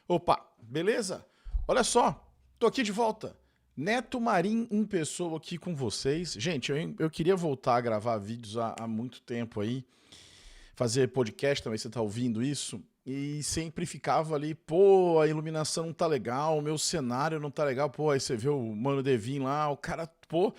Opa, beleza? Olha só, tô aqui de volta. Neto Marim em pessoa aqui com vocês. Gente, eu queria voltar a gravar vídeos há muito tempo aí, fazer podcast também, você tá ouvindo isso, e sempre ficava ali, pô, a iluminação não tá legal, o meu cenário não tá legal, pô, aí você vê o Mano Devin lá, o cara, pô,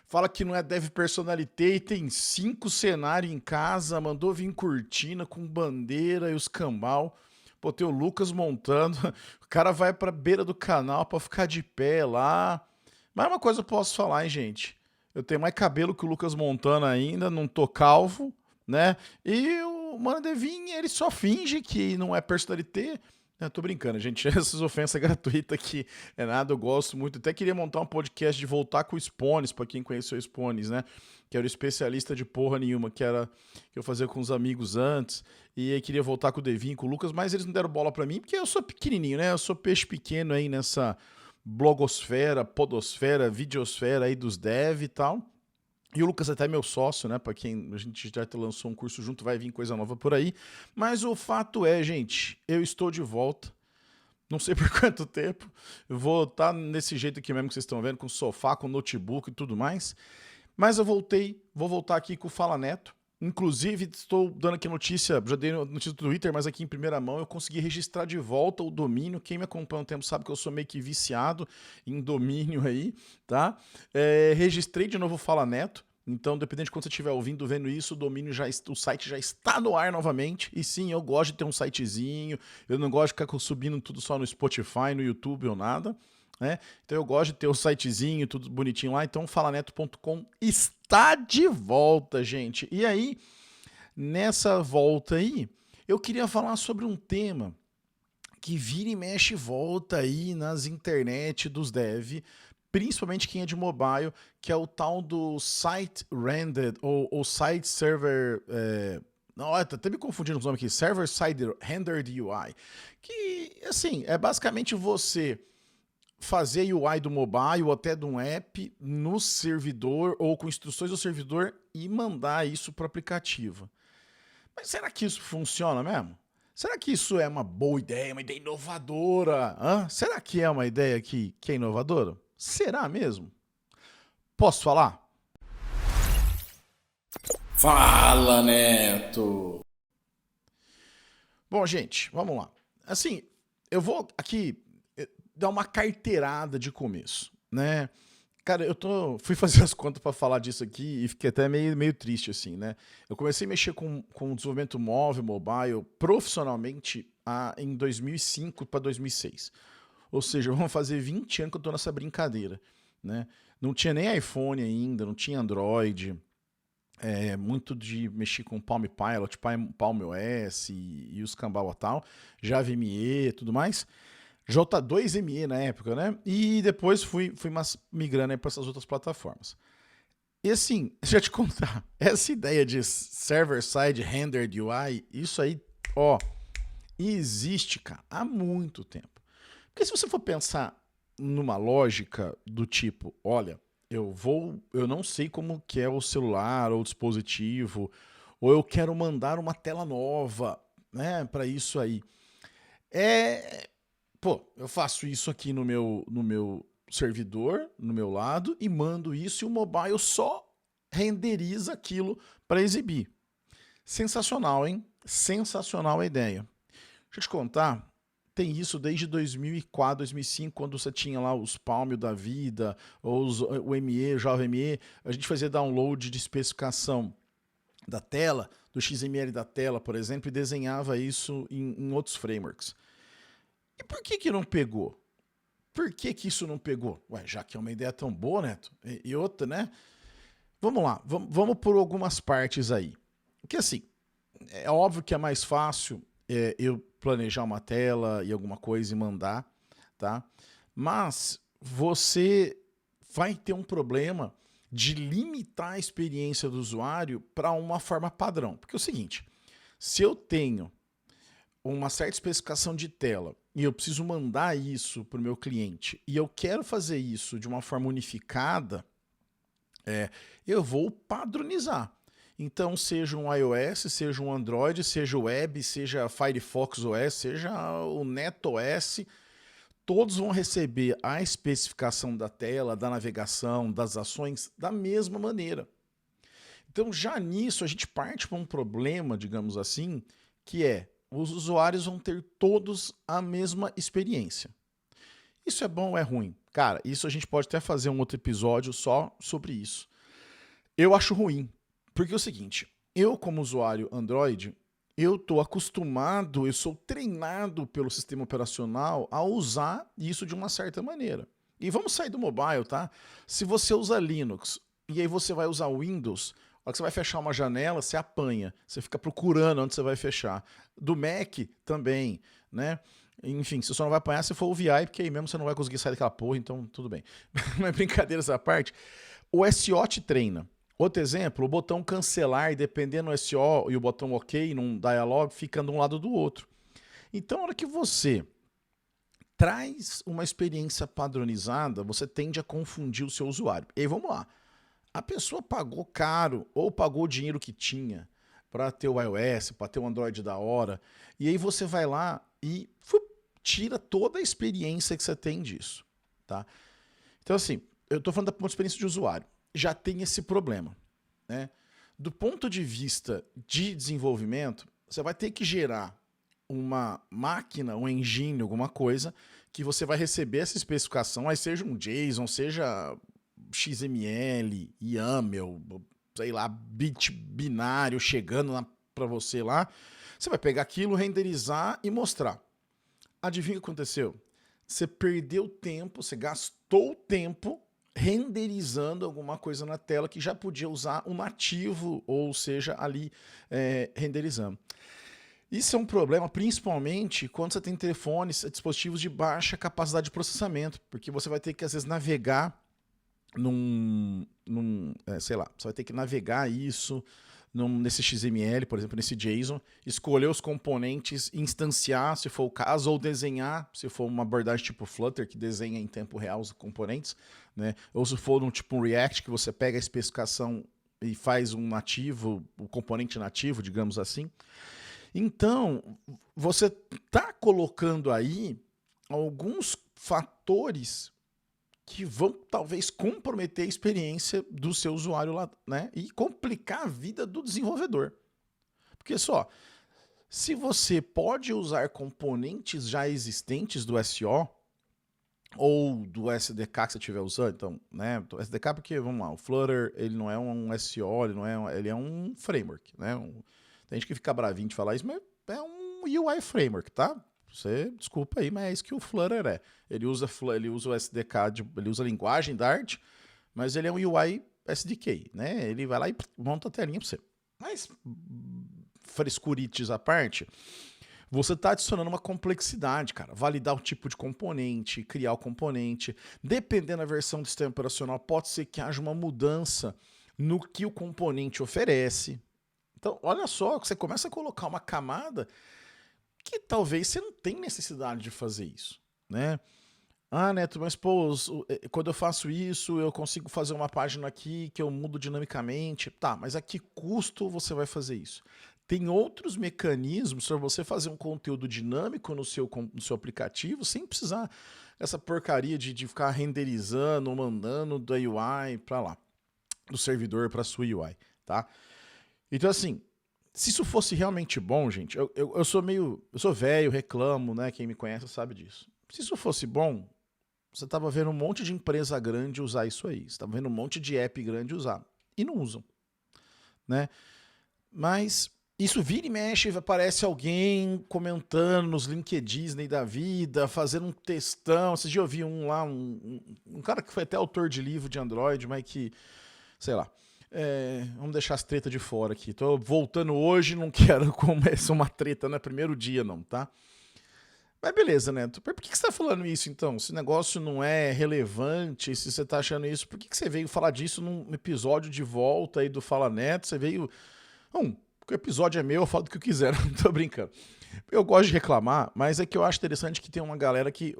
fala que não é dev personalité e tem 5 cenários em casa, mandou vir cortina com bandeira e os cambal. Pô, tem o Lucas montando, o cara vai pra beira do canal pra ficar de pé lá. Mas uma coisa eu posso falar, hein, gente? Eu tenho mais cabelo que o Lucas Montana ainda, não tô calvo, né? E o Mano Devin, ele só finge que não é personalité. Eu tô brincando, gente. Essas ofensas gratuitas aqui é nada, eu gosto muito. Até queria montar um podcast de voltar com o Spones, pra quem conheceu o Spones, né? Que era o especialista de porra nenhuma, que era que eu fazia com os amigos antes. E aí queria voltar com o Devin, com o Lucas, mas eles não deram bola pra mim, porque eu sou pequenininho, né? Eu sou peixe pequeno aí nessa blogosfera, podosfera, videosfera aí dos dev e tal. E o Lucas até é meu sócio, né? Pra quem a gente já lançou um curso junto, vai vir coisa nova por aí. Mas o fato é, gente, eu estou de volta. Não sei por quanto tempo. Eu vou estar nesse jeito aqui mesmo que vocês estão vendo, com sofá, com notebook e tudo mais. Mas eu voltei, vou voltar aqui com o Fala Neto. Inclusive, estou dando aqui notícia, já dei notícia do Twitter, mas aqui em primeira mão eu consegui registrar de volta o domínio. Quem me acompanha há um tempo sabe que eu sou meio que viciado em domínio aí, tá? Registrei de novo o Fala Neto. Então, dependendo de quando você estiver ouvindo, vendo isso, o domínio o site já está no ar novamente. E sim, eu gosto de ter um sitezinho. Eu não gosto de ficar subindo tudo só no Spotify, no YouTube ou nada, né? Então eu gosto de ter o sitezinho, tudo bonitinho lá. Então falaneto.com está de volta, gente. E aí, nessa volta aí, eu queria falar sobre um tema que vira e mexe e volta aí nas internet dos dev, principalmente quem é de mobile, que é o tal do site rendered ou site server. Não, tá até me confundindo os nomes aqui. Server side rendered UI. Que, assim, é basicamente você fazer UI do mobile ou até de um app no servidor ou com instruções do servidor e mandar isso para o aplicativo. Mas será que isso funciona mesmo? Será que isso é uma boa ideia, uma ideia inovadora? Hã? Será que é uma ideia que é inovadora? Será mesmo? Posso falar? Fala, Neto! Bom, gente, vamos lá. Assim, eu vou aqui dar uma carteirada de começo, né? Cara, fui fazer as contas para falar disso aqui e fiquei até meio triste, assim, né? Eu comecei a mexer com desenvolvimento móvel, mobile, profissionalmente em 2005 para 2006. Ou seja, vamos fazer 20 anos que eu tô nessa brincadeira, né? Não tinha nem iPhone ainda, não tinha Android, muito de mexer com Palm Pilot, Palm OS e os cambau tal, Java ME e tudo mais. J2ME na época, né? E depois fui migrando para essas outras plataformas. E assim, deixa eu te contar, essa ideia de server-side rendered UI, isso aí, ó, existe, cara, há muito tempo. Porque se você for pensar numa lógica do tipo, olha, eu não sei como que é o celular ou o dispositivo, ou eu quero mandar uma tela nova, né, para isso aí. É, pô, eu faço isso aqui no meu servidor, no meu lado, e mando isso e o mobile só renderiza aquilo para exibir. Sensacional, hein? Sensacional a ideia. Deixa eu te contar, tem isso desde 2004, 2005, quando você tinha lá os Palm da vida, ou o ME, Java ME, a gente fazia download de especificação da tela, do XML da tela, por exemplo, e desenhava isso em outros frameworks. E por que não pegou? Por que isso não pegou? Ué, já que é uma ideia tão boa, Neto, e outra, né? Vamos lá, vamos por algumas partes aí. Porque assim, é óbvio que é mais fácil eu planejar uma tela e alguma coisa e mandar, tá? Mas você vai ter um problema de limitar a experiência do usuário para uma forma padrão. Porque é o seguinte, se eu tenho uma certa especificação de tela e eu preciso mandar isso para o meu cliente e eu quero fazer isso de uma forma unificada, eu vou padronizar. Então, seja um iOS, seja um Android, seja o Web, seja Firefox OS, seja o NetOS, todos vão receber a especificação da tela, da navegação, das ações da mesma maneira. Então, já nisso, a gente parte para um problema, digamos assim, que é os usuários vão ter todos a mesma experiência. Isso é bom ou é ruim? Cara, isso a gente pode até fazer um outro episódio só sobre isso. Eu acho ruim, porque é o seguinte, eu como usuário Android, eu estou acostumado, eu sou treinado pelo sistema operacional a usar isso de uma certa maneira. E vamos sair do mobile, tá? Se você usa Linux e aí você vai usar Windows, a hora que você vai fechar uma janela, você apanha, você fica procurando onde você vai fechar. Do Mac também, né? Enfim, você só não vai apanhar se for o VI, porque aí mesmo você não vai conseguir sair daquela porra, então tudo bem. Mas brincadeira essa parte, o SO te treina. Outro exemplo, o botão cancelar, dependendo do SO e o botão OK num dialog, fica de um lado do outro. Então, na hora que você traz uma experiência padronizada, você tende a confundir o seu usuário. E aí vamos lá. A pessoa pagou caro ou pagou o dinheiro que tinha para ter o iOS, para ter o Android da hora, e aí você vai lá e tira toda a experiência que você tem disso, tá? Então assim, eu estou falando da experiência de usuário, já tem esse problema, né? Do ponto de vista de desenvolvimento, você vai ter que gerar uma máquina, um engine, alguma coisa, que você vai receber essa especificação, aí seja um JSON, seja XML, YAML, sei lá, bit binário chegando para você lá, você vai pegar aquilo, renderizar e mostrar. Adivinha o que aconteceu? Você perdeu tempo, você gastou tempo renderizando alguma coisa na tela que já podia usar o nativo, ou seja, ali renderizando. Isso é um problema principalmente quando você tem telefones, dispositivos de baixa capacidade de processamento, porque você vai ter que às vezes navegar sei lá, você vai ter que navegar isso nesse XML, por exemplo, nesse JSON, escolher os componentes, instanciar, se for o caso, ou desenhar, se for uma abordagem tipo Flutter, que desenha em tempo real os componentes, né? Ou se for um tipo um React, que você pega a especificação e faz um nativo, o componente nativo, digamos assim. Então, você está colocando aí alguns fatores que vão talvez comprometer a experiência do seu usuário lá, né? E complicar a vida do desenvolvedor. Porque só, se você pode usar componentes já existentes do SO ou do SDK que você estiver usando, então, né? O SDK porque, vamos lá, o Flutter, ele não é um SO, ele é um framework, né? Tem gente que fica bravinho de falar isso, mas é um UI framework, tá? Você, desculpa aí, mas é isso que o Flutter é. Ele usa o SDK, ele usa a linguagem Dart, mas ele é um UI SDK, né? Ele vai lá e monta a telinha para você. Mas, frescurites à parte, você está adicionando uma complexidade, cara. Validar o tipo de componente, criar o componente. Dependendo da versão do sistema operacional, pode ser que haja uma mudança no que o componente oferece. Então, olha só, você começa a colocar uma camada que talvez você não tenha necessidade de fazer isso, né? Ah, Neto, mas pô, quando eu faço isso, eu consigo fazer uma página aqui que eu mudo dinamicamente. Tá, mas a que custo você vai fazer isso? Tem outros mecanismos para você fazer um conteúdo dinâmico no seu aplicativo sem precisar essa porcaria de ficar renderizando, mandando da UI para lá, do servidor para sua UI, tá? Então assim, se isso fosse realmente bom, gente, eu sou velho, reclamo, né? Quem me conhece sabe disso. Se isso fosse bom, você tava vendo um monte de empresa grande usar isso aí. Você tava vendo um monte de app grande usar. E não usam, né? Mas isso vira e mexe, aparece alguém comentando nos LinkedIn da vida, fazendo um textão. Esses dias eu vi um lá, um cara que foi até autor de livro de Android, mas que, sei lá. Vamos deixar as tretas de fora aqui. Tô voltando hoje, não quero começar uma treta no primeiro dia, não, tá? Mas beleza, Neto. Por que você tá falando isso, então? Se o negócio não é relevante, se você tá achando isso, por que você veio falar disso num episódio de volta aí do Fala Neto? Você veio... porque o episódio é meu, eu falo do que eu quiser, não tô brincando. Eu gosto de reclamar, mas é que eu acho interessante que tem uma galera que...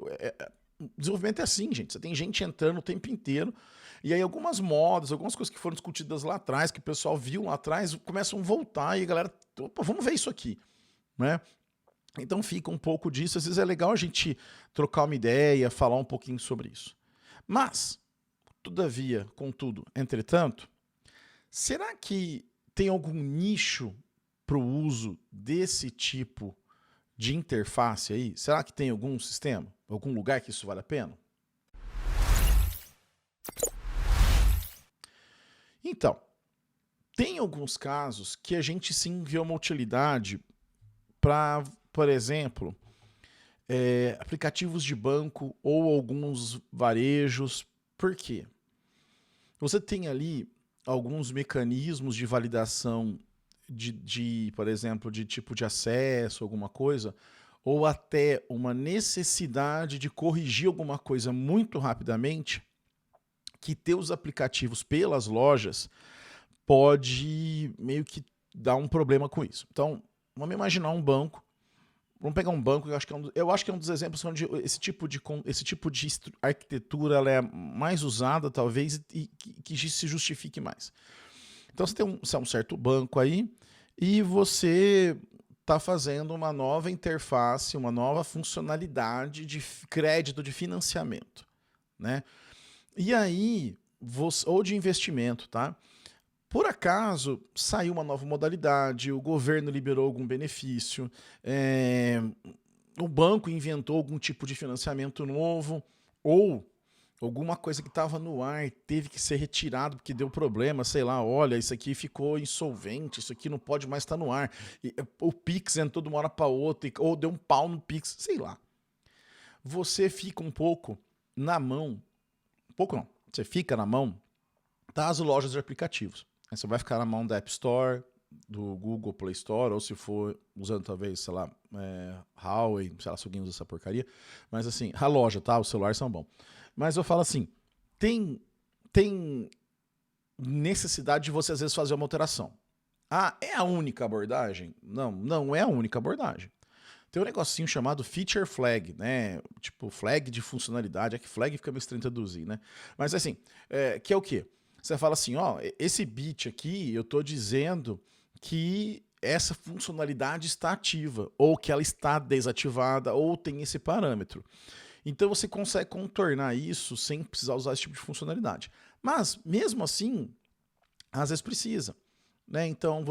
desenvolvimento é assim, gente. Você tem gente entrando o tempo inteiro E aí algumas modas, algumas coisas que foram discutidas lá atrás, que o pessoal viu lá atrás, começam a voltar e a galera, opa, vamos ver isso aqui, né? Então fica um pouco disso, às vezes é legal a gente trocar uma ideia, falar um pouquinho sobre isso. Mas, todavia, contudo, entretanto, será que tem algum nicho para o uso desse tipo de interface aí? Será que tem algum sistema, algum lugar que isso vale a pena? Então, tem alguns casos que a gente sim vê uma utilidade para, por exemplo, aplicativos de banco ou alguns varejos. Por quê? Você tem ali alguns mecanismos de validação por exemplo, de tipo de acesso, alguma coisa, ou até uma necessidade de corrigir alguma coisa muito rapidamente, que ter os aplicativos pelas lojas pode meio que dar um problema com isso. Então, vamos imaginar um banco. Vamos pegar um banco, eu acho que é um dos exemplos onde esse tipo de arquitetura ela é mais usada, talvez, e que se justifique mais. Então você é um certo banco aí e você está fazendo uma nova interface, uma nova funcionalidade de crédito, de financiamento, né? E aí, ou de investimento, tá? Por acaso, saiu uma nova modalidade, o governo liberou algum benefício, o banco inventou algum tipo de financiamento novo, ou alguma coisa que estava no ar teve que ser retirado porque deu problema, sei lá, olha, isso aqui ficou insolvente, isso aqui não pode mais estar no ar. O Pix entrou de uma hora para outra, ou deu um pau no Pix, sei lá. Você fica um pouco na mão, você fica na mão das lojas de aplicativos. Você vai ficar na mão da App Store, do Google Play Store, ou se for usando talvez, sei lá, Huawei, sei lá se alguém usa essa porcaria, mas assim, a loja, tá? Os celulares são bons. Mas eu falo assim, tem necessidade de você às vezes fazer uma alteração. Ah, é a única abordagem? Não, não é a única abordagem. Tem um negocinho chamado Feature Flag, né? Tipo, flag de funcionalidade. É que flag fica meio estranho traduzir, né? Mas assim, que é o quê? Você fala assim, ó, esse bit aqui, eu tô dizendo que essa funcionalidade está ativa, ou que ela está desativada, ou tem esse parâmetro. Então você consegue contornar isso sem precisar usar esse tipo de funcionalidade. Mas, mesmo assim, às vezes precisa. Né? Então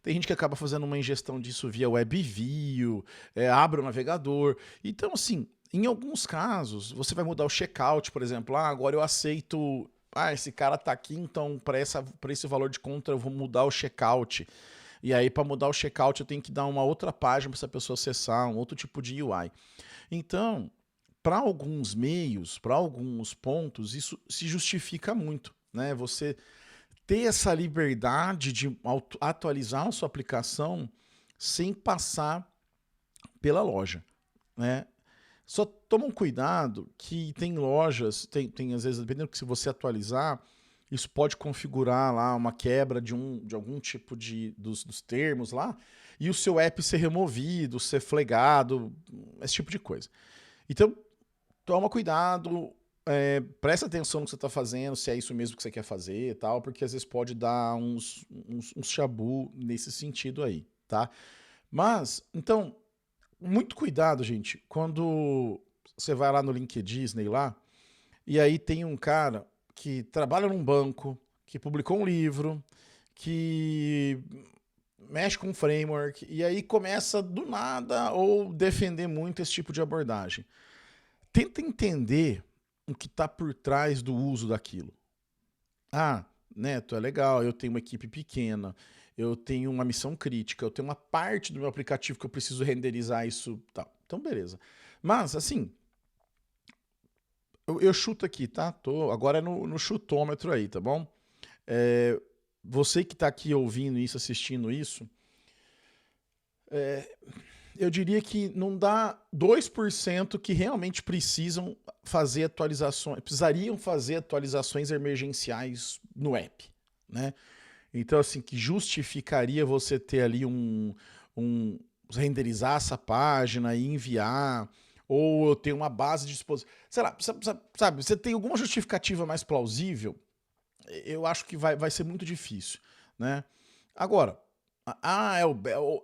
tem gente que acaba fazendo uma ingestão disso via WebView, abre o navegador. Então, assim, em alguns casos, você vai mudar o checkout, por exemplo. Ah, agora eu aceito. Ah, esse cara tá aqui, então para esse valor de conta eu vou mudar o checkout. E aí, para mudar o checkout, eu tenho que dar uma outra página para essa pessoa acessar, um outro tipo de UI. Então, para alguns meios, para alguns pontos, isso se justifica muito, né? Você ter essa liberdade de atualizar a sua aplicação sem passar pela loja, né? Só toma um cuidado que tem lojas, tem às vezes, dependendo que se você atualizar, isso pode configurar lá uma quebra de algum tipo dos termos lá, e o seu app ser removido, ser flegado, esse tipo de coisa. Então, toma cuidado, presta atenção no que você está fazendo, se é isso mesmo que você quer fazer e tal, porque às vezes pode dar uns chabu nesse sentido aí, tá? Mas, então, muito cuidado, gente, quando você vai lá no LinkedIn, Disney lá, e aí tem um cara que trabalha num banco, que publicou um livro, que mexe com um framework, e aí começa do nada ou defender muito esse tipo de abordagem. Tenta entender o que está por trás do uso daquilo. Ah, Neto, é legal, eu tenho uma equipe pequena, eu tenho uma missão crítica, eu tenho uma parte do meu aplicativo que eu preciso renderizar isso, tá. Então, beleza. Mas, assim, eu chuto aqui, tá? Agora é no chutômetro aí, tá bom? Você que está aqui ouvindo isso, assistindo isso, eu diria que não dá 2% que realmente precisariam fazer atualizações emergenciais no app, né? Então, assim, que justificaria você ter ali renderizar essa página e enviar, ou eu tenho uma base de exposição. Sei lá, sabe, você tem alguma justificativa mais plausível, eu acho que vai ser muito difícil, né? Agora,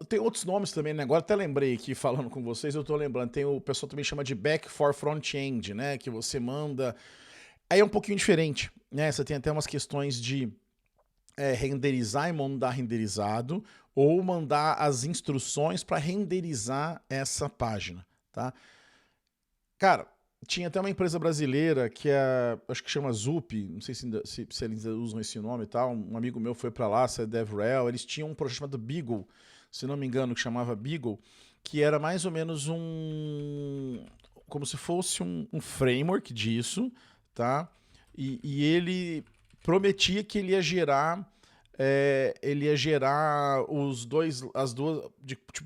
tem outros nomes também, né? Agora até lembrei aqui, falando com vocês, eu tô lembrando, o pessoal também chama de back for front-end, né? Que você manda... Aí é um pouquinho diferente, né? Você tem até umas questões de renderizar e mandar renderizado, ou mandar as instruções para renderizar essa página, tá? Cara, tinha até uma empresa brasileira que acho que chama Zup, não sei se eles usam esse nome e tal, um amigo meu foi para lá, é DevRel, eles tinham um projeto chamado Beagle, se não me engano, que chamava Beagle, que era mais ou menos como se fosse um framework disso, tá? E ele prometia que ele ia gerar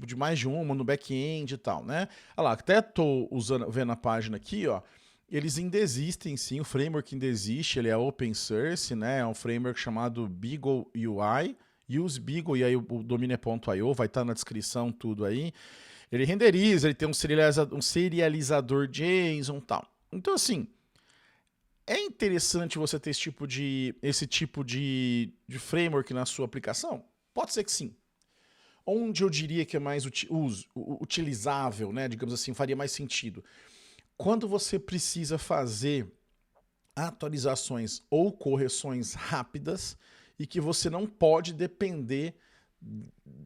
de mais de uma no back-end e tal, né? Olha lá, até tô vendo a página aqui, ó. Eles ainda existem, sim, o framework ainda existe, ele é open source, né? É um framework chamado Beagle UI, use Beagle, e aí o domínio é .io, vai estar na descrição tudo aí. Ele renderiza, ele tem um serializador JSON e tal. Então, assim, é interessante você ter esse tipo de framework na sua aplicação? Pode ser que sim. Onde eu diria que é mais utilizável, né, digamos assim, faria mais sentido? Quando você precisa fazer atualizações ou correções rápidas e que você não pode depender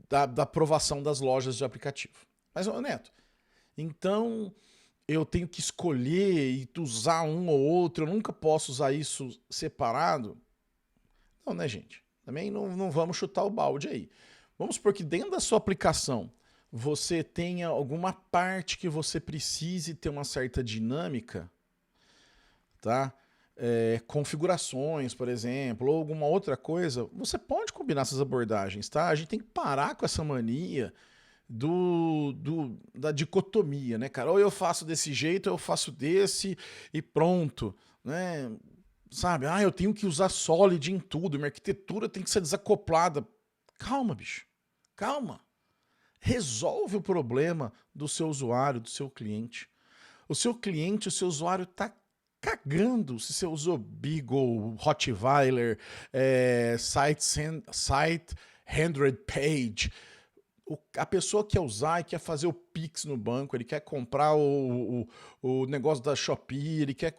da aprovação das lojas de aplicativo. Mas, Neto, então eu tenho que escolher e usar um ou outro, eu nunca posso usar isso separado? Não, né, gente? Também não vamos chutar o balde aí. Vamos supor que dentro da sua aplicação você tenha alguma parte que você precise ter uma certa dinâmica, tá? Configurações, por exemplo, ou alguma outra coisa, você pode combinar essas abordagens, tá? A gente tem que parar com essa mania da dicotomia, né, cara? Ou eu faço desse jeito, ou eu faço desse e pronto, né? Sabe? Eu tenho que usar Solid em tudo, minha arquitetura tem que ser desacoplada. Calma, bicho. Calma. Resolve o problema do seu usuário, do seu cliente. O seu usuário tá cagando se você usou Beagle, Rottweiler, Site 100 Page. A pessoa quer usar e quer fazer o Pix no banco, ele quer comprar o negócio da Shopee, ele quer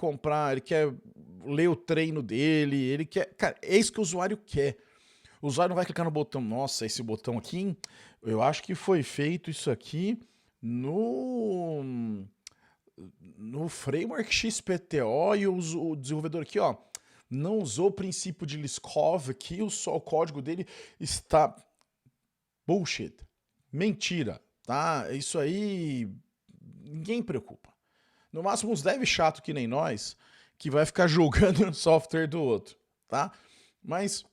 ler o treino dele, ele quer... Cara, é isso que o usuário quer. O usuário não vai clicar no botão, nossa, esse botão aqui, eu acho que foi feito isso aqui no framework XPTO e o desenvolvedor aqui, ó, não usou o princípio de Liskov aqui, o código dele está... Bullshit. Mentira, tá? Isso aí ninguém preocupa. No máximo uns dev chato que nem nós, que vai ficar julgando o software do outro, tá? Mas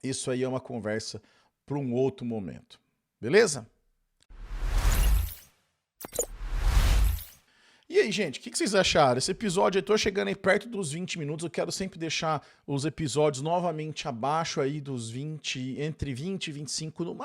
isso aí é uma conversa para um outro momento. Beleza? E aí, gente, o que vocês acharam? Esse episódio, eu tô chegando aí perto dos 20 minutos, eu quero sempre deixar os episódios novamente abaixo aí dos 20, entre 20 e 25 no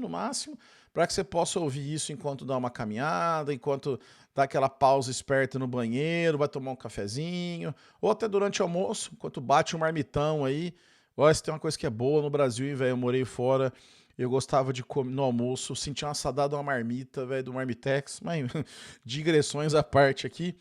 máximo, para que você possa ouvir isso enquanto dá uma caminhada, enquanto dá aquela pausa esperta no banheiro, vai tomar um cafezinho, ou até durante o almoço, enquanto bate um marmitão aí. Olha, se tem uma coisa que é boa no Brasil, hein, velho, eu morei fora... Eu gostava de comer no almoço, sentir uma assadada, uma marmita, velho, do Marmitex, mas digressões à parte aqui.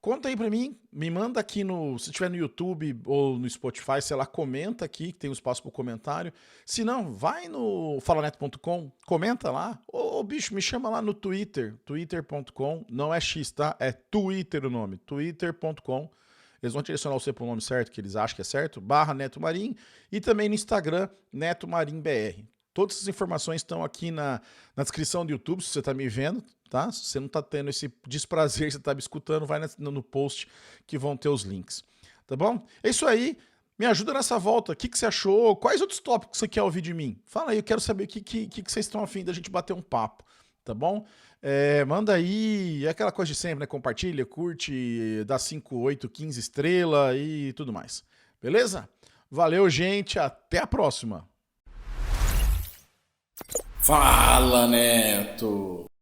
Conta aí pra mim, me manda aqui se tiver no YouTube ou no Spotify, sei lá, comenta aqui, que tem um espaço pro comentário. Se não, vai no falaneto.com, comenta lá. Ô, bicho, me chama lá no Twitter, twitter.com, não é X, tá? É Twitter o nome, twitter.com. Eles vão direcionar você para o nome certo, que eles acham que é certo, /Neto Marim, e também no Instagram, Neto Marim BR. Todas essas informações estão aqui na descrição do YouTube, se você está me vendo, tá? Se você não está tendo esse desprazer, você está me escutando, vai no post que vão ter os links, tá bom? É isso aí, me ajuda nessa volta, o que você achou? Quais outros tópicos você quer ouvir de mim? Fala aí, eu quero saber o que vocês estão afim da gente bater um papo, tá bom? Manda aí, é aquela coisa de sempre, né? Compartilha, curte, dá 5, 8, 15 estrelas e tudo mais, beleza? Valeu, gente, até a próxima! Fala, Neto!